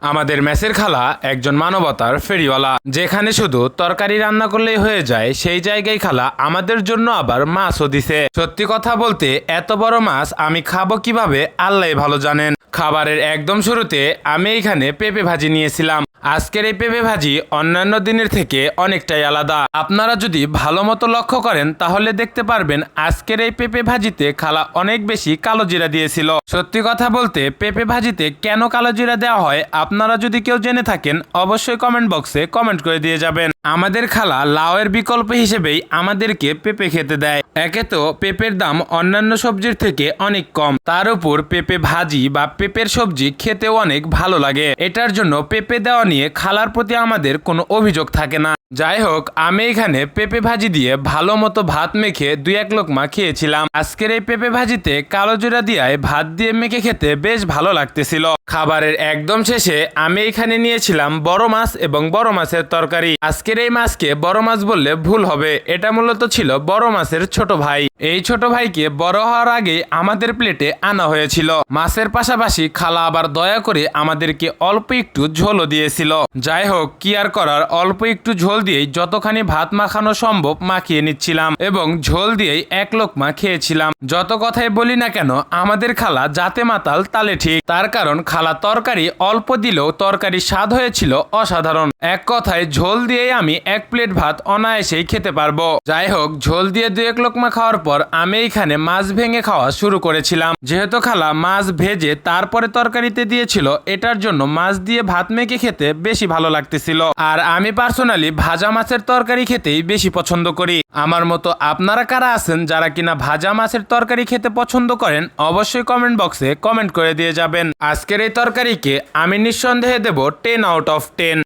আমাদের মেসের খালা একজন মানবতার ফেরিওয়ালা, যেখানে শুধু তরকারি রান্না করলেই হয়ে যায় সেই জায়গায় খালা আমাদের জন্য আবার মাছও দিছে। সত্যি কথা বলতে এত বড় মাছ আমি খাবো কিভাবে আল্লাহ ভালো জানেন। খাবারের একদম শুরুতে আমি এখানে পেঁপে ভাজি নিয়েছিলাম। আজকের এই পেঁপে ভাজি অন্যান্য দিনের থেকে অনেকটাই আলাদা। আপনারা যদি ভালো মতো লক্ষ্য করেন তাহলে দেখতে পারবেন আজকের এই পেঁপে ভাজিতে খালা অনেক বেশি কালো জিরা দিয়েছিল। সত্যি কথা বলতে পেঁপে ভাজিতে কেন কালো জিরা দেওয়া হয় আপনারা যদি কেউ জেনে থাকেন অবশ্যই কমেন্ট বক্সে কমেন্ট করে দিয়ে যাবেন। আমাদের খালা লাউয়ের বিকল্প হিসেবেই আমাদেরকে পেঁপে খেতে দেয়। একে তো পেঁপের দাম অন্যান্য সবজির থেকে অনেক কম, তার উপর পেঁপে ভাজি বা পেঁপের সবজি খেতেও অনেক ভালো লাগে। এটার জন্য পেঁপে দেওয়া নিয়ে খালার প্রতি আমাদের কোনো অভিযোগ থাকে না। যাই হোক, আমি এখানে পেঁপে ভাজি দিয়ে ভালো মতো ভাত মেখে 2-1 লোকমা খেয়েছিলাম। আজকের এই পেঁপে ভাজিতে কালো জিরা দিয়ে ভাত দিয়ে মেখে খেতে বেশ ভালো লাগতেছিল। খাবারের একদম শেষে আমি এখানে নিয়েছিলাম বড় মাছ এবং বড় মাছের তরকারি। আজকের এই মাছকে বড় মাছ বললে ভুল হবে, এটা মূলত ছিল বড় মাছের ছোট ভাই। এই ছোট ভাইকে বড় হওয়ার আগে আমাদের প্লেটে আনা হয়েছিল। মাছের পাশাপাশি খালা আবার দয়া করে আমাদেরকে অল্প একটু ঝোলও দিয়েছিল। যাই হোক, কি আর করার, অল্প একটু ঝোল দিয়েই যতখানি ভাত মাখানো সম্ভব মাখিয়ে নিচ্ছিলাম এবং ঝোল দিয়েই 1 লোকমা খেয়েছিলাম। যত কথাই বলি না কেন আমাদের খালা যাতে মাতাল তালে ঠিক, তার কারণ খালা তরকারি অল্প দিলেও তরকারির স্বাদ হয়েছিল অসাধারণ। এক কথায় ঝোল দিয়েই আমি 1 প্লেট ভাত অনায়াসেই খেতে পারবো। যাই হোক, ঝোল দিয়ে 2-1 লোকমা খাওয়ার পর আমি এখানে মাছ ভেঙে খাওয়া শুরু করেছিলাম। যেহেতু খালা মাছ ভেজে তারপরে তরকারিতে দিয়েছিল, এটার জন্য মাছ দিয়ে ভাত মেখে খেতে বেশি ভালো লাগতেছিল। আর আমি পার্সোনালি ভাজা মাছের তরকারি খেতেই বেশি পছন্দ করি। আমার মতো আপনারা কারা আছেন যারা কিনা ভাজা মাছের তরকারি খেতে পছন্দ করেন অবশ্যই কমেন্ট বক্সে কমেন্ট করে দিয়ে যাবেন। আজকের এই তরকারিকে আমি নিঃসন্দেহে দেব 10 আউট অফ 10।